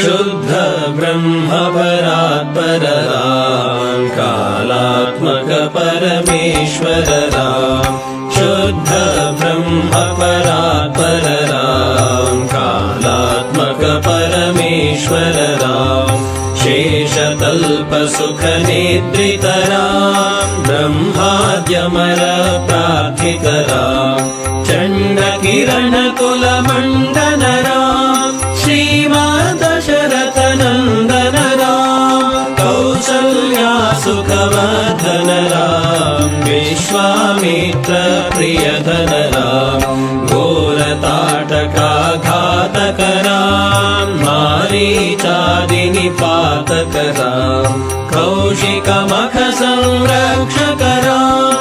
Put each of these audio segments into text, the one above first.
शुद्ध ब्रह्म परात्पर राम कालात्मक परमेश्वर राम शुद्ध ब्रह्म परात्पर राम कालात्मक परमेश्वर राम शेषतल्प सुख निद्रित राम ब्रह्माद्यमर प्रार्थित राम चण्ड किरण कुल मंडन राम श्रीमद्दशरथ नंदन राम कौसल्या सुखवर्धन राम विश्वामित्र प्रियधन राम घोरताटका घातक राम मारीचादि निपातक राम कौशिक मख संरक्षक राम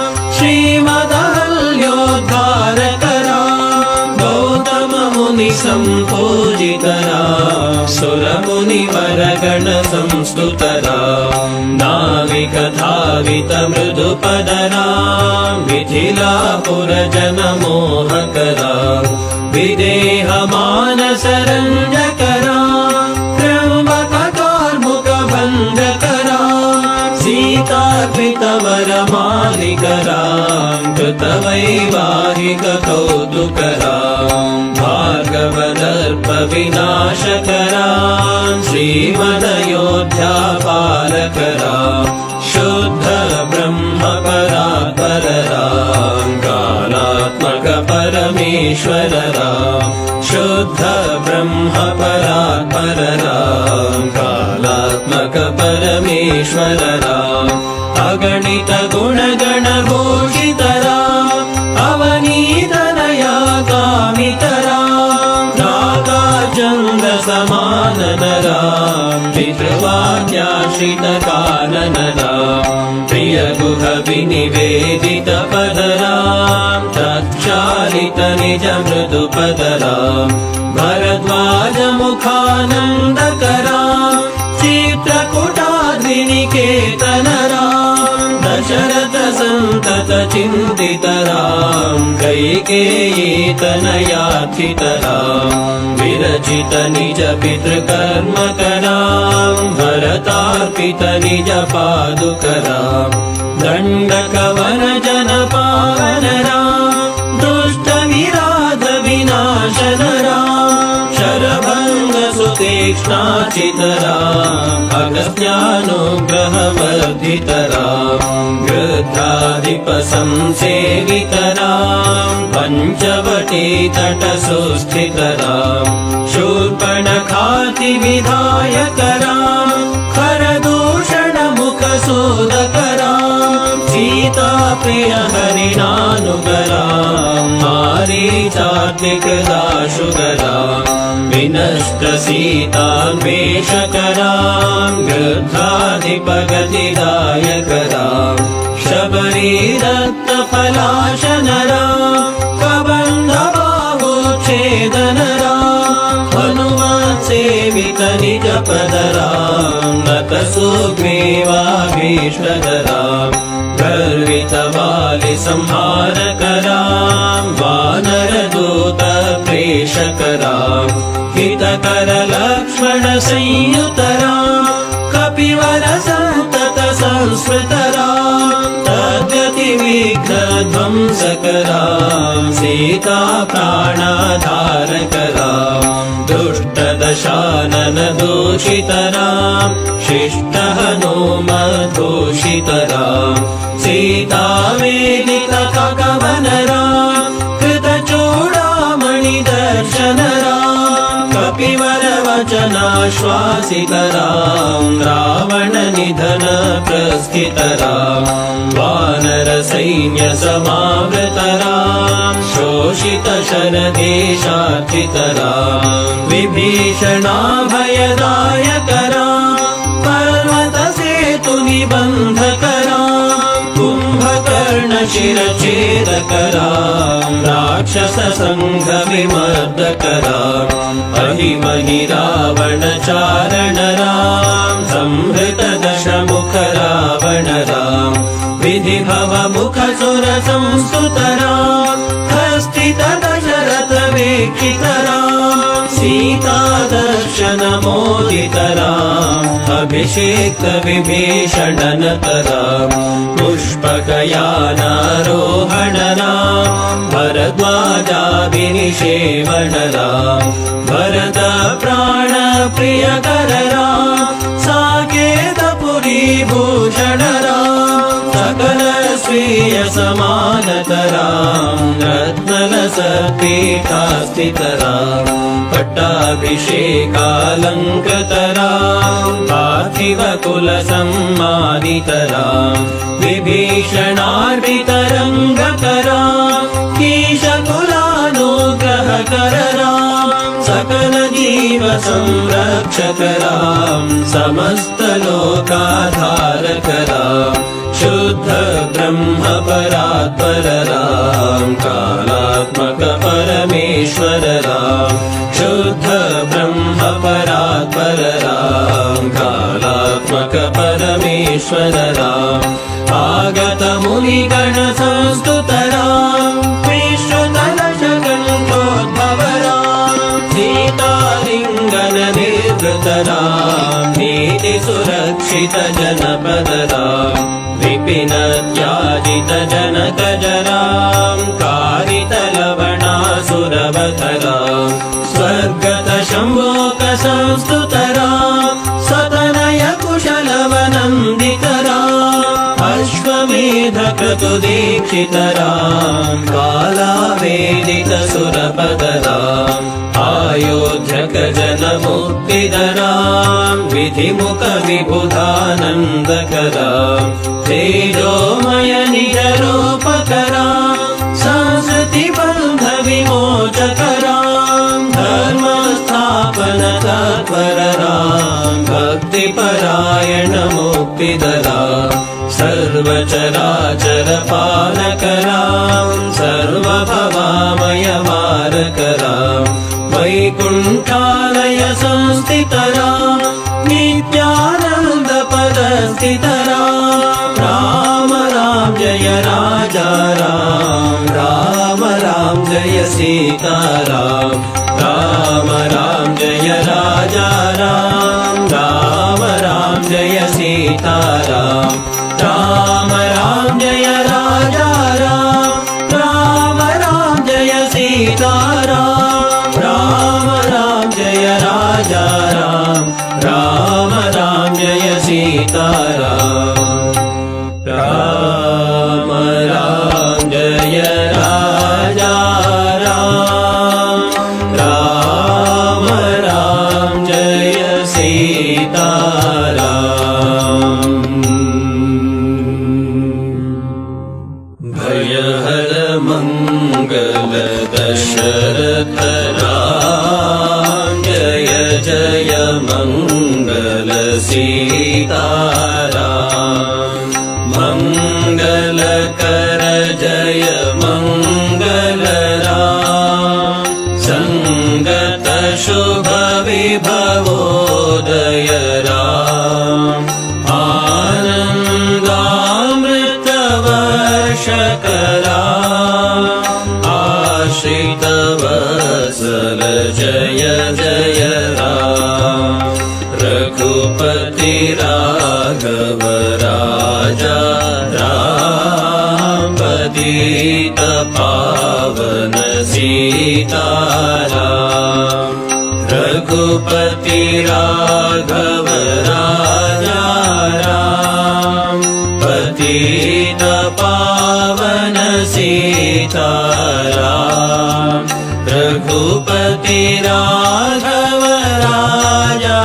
श्रीमदहल्योद्धारक राम गौतम मुनि संपूजित राम सुर मुनिवर गण संस्तुत राम नाविक धावित मृदुपद राम मिथिलापुर जन मोहक राम विदेह मानस रंजक राम त्र्यंबक कार्मुक भंजक राम सीतार्पित वर मालिक राम कृत वैवाहिक कौतुक राम भार्गव दर्प विनाशक राम श्रीमदयोध्या पालक राम शुद्ध ब्रह्म परात्पर राम कालात्मक परमेश्वर राम शुद्ध ब्रह्म परात्पर राम कालात्मक परमेश्वर राम अगणित गुणगण भूषित राम अवनीतनया कामित राम नागाचंद्र समानन राम पितृवाक्याश्रित कानन राम प्रिय गुह विनिवेदित पद राम तत्चालित निज मृदु पद राम भरद्वाज मुखानंदक राम चित्रकूटाद्रिनिकेतन राम दशरथ संतत चिंतित राम कैकेयी तनयार्थित राम विरचित निज पितृकर्मक राम भरतार्पित निज पादुक राम दंडक वन जन पावन राम दुष्ट विराध विनाशन राम शरभंग सुतीक्ष्णाचित राम अगस्त्यानुग्रह वर्धित राम गृध्राधिप संसेवित राम पंचवटी तट सुस्थित राम शूर्पणखाति विधायक राम खरदूषण मुख सूदक राम सीता प्रिय हरिणानुग राम मारीचात्मिक दाशुग राम विनष्ट सीतान्वेषक राम गृध्राधिप गतिदायक राम शबरी दत्त फलाशन राम कबंध बाहुच्छेदन राम हनुमान सेवित निज पद राम नत सुग्रीवाभीष्टद राम गर्वित वालि संहारक राम वानर दूत प्रेषक राम हितकर लक्ष्मण संयुत राम कपिवर संतत संस्मृत राम तद्गति विघ्न ध्वंसक राम सीता प्राणाधारक राम दुष्ट दशानन दूषित राम शिष्ट हनुमद्भूषित राम सीता वेदित कवन राम कृत चूड़ामणि दर्शन राम कपिवर वचनाश्वासित राम रावण निधन प्रस्थित राम वानर सैन्य समावृत राम शोषित शरदेशार्थित राम विभीषणाभयदायक राम पर्वत सेतु निबंधक राम कुंभकर्ण शिरच्छेदक राम राक्षस संघ विमर्दक राम अहिमहि रावण चारण राम संहृत दशमुख रावण राम विधि भव मुख सुर संस्तुत राम हस्तित दशरथ वीक्षित राम सीता दर्शनमोदितराम् अभिषेक्त विभीषणनतराम् पुष्पकयानारोहणराम् भरद्वाजाभिनिषेवणराम् भरत प्राणप्रियकरराम् साकेतपुरी भूषणराम् सकल स्वीय समानतराम् रत्नलसत्पीठास्थितराम् पट्टाभिषेकालङ्कृतराम् पार्थिवकुलसम्मानितराम् विभीषणार्पितरङ्गकराम् कीशकुलानुग्रहकरराम् सकल जीव संरक्षकराम् समस्तलोकाधारकराम् शुद्ध ब्रह्म परात्परराम् कालात्मक परमेश्वरराम् शुद्ध ब्रह्म परात्परराम् कालात्मक परमेश्वरराम् आगत मुनिगण संस्तुतराम् विश्वतलशकण्ठोद्भवराम् सीतालिङ्गन निर्वृतराम् नीति सुरक्षित जनपदराम् विपिन त्याजित जनकजराम् कारितलवणासुरवधराम् स्वर्गत शम्भोक संस्तुतराम् सतनय कुशलवनन्दितराम् अश्वमेध क्रतुदीक्षितराम् कालावेदित सुरपदराम् आयोध्यक जनमुक्तिदराम् विधिमुख विबुधानन्दकराम् तेजोमय निजरूपकराम् संस्कृति बन्ध विमोचकराम् धर्मस्थापन तत्परराम् भक्तिपरायण मुक्तिदराम् सर्वचराचर पालकराम् सर्वभवामय मारकराम् वैकुण्ठालय संस्थितराम् नित्यानन्द पदस्थितराम् राम राम जय राजा राम राम राम जय सीताराम राम राम जय राजा राम राम राम जय सीताराम राम राम जय राजा राम राम राम जय सीताराम राम राम जय राजा राम राम राम जय सीताराम राम राम जय राजा राम राम राम जय सीताराम भयहर मंगल दशरथ राम जय जय मंगल सीताराम मंगल कर जय मंगल राम संगत शुभ विभवोदय राम आनन्दामृत वर्षकरा आश्रित वत्सल जय जय राम रघुपति राघव राजा राम पतित पावन सीताराम रघुपति राघव राजा राम पतित पावन सीताराम रघुपति राघव राजा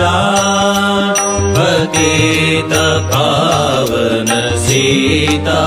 राम पतित पावन सीता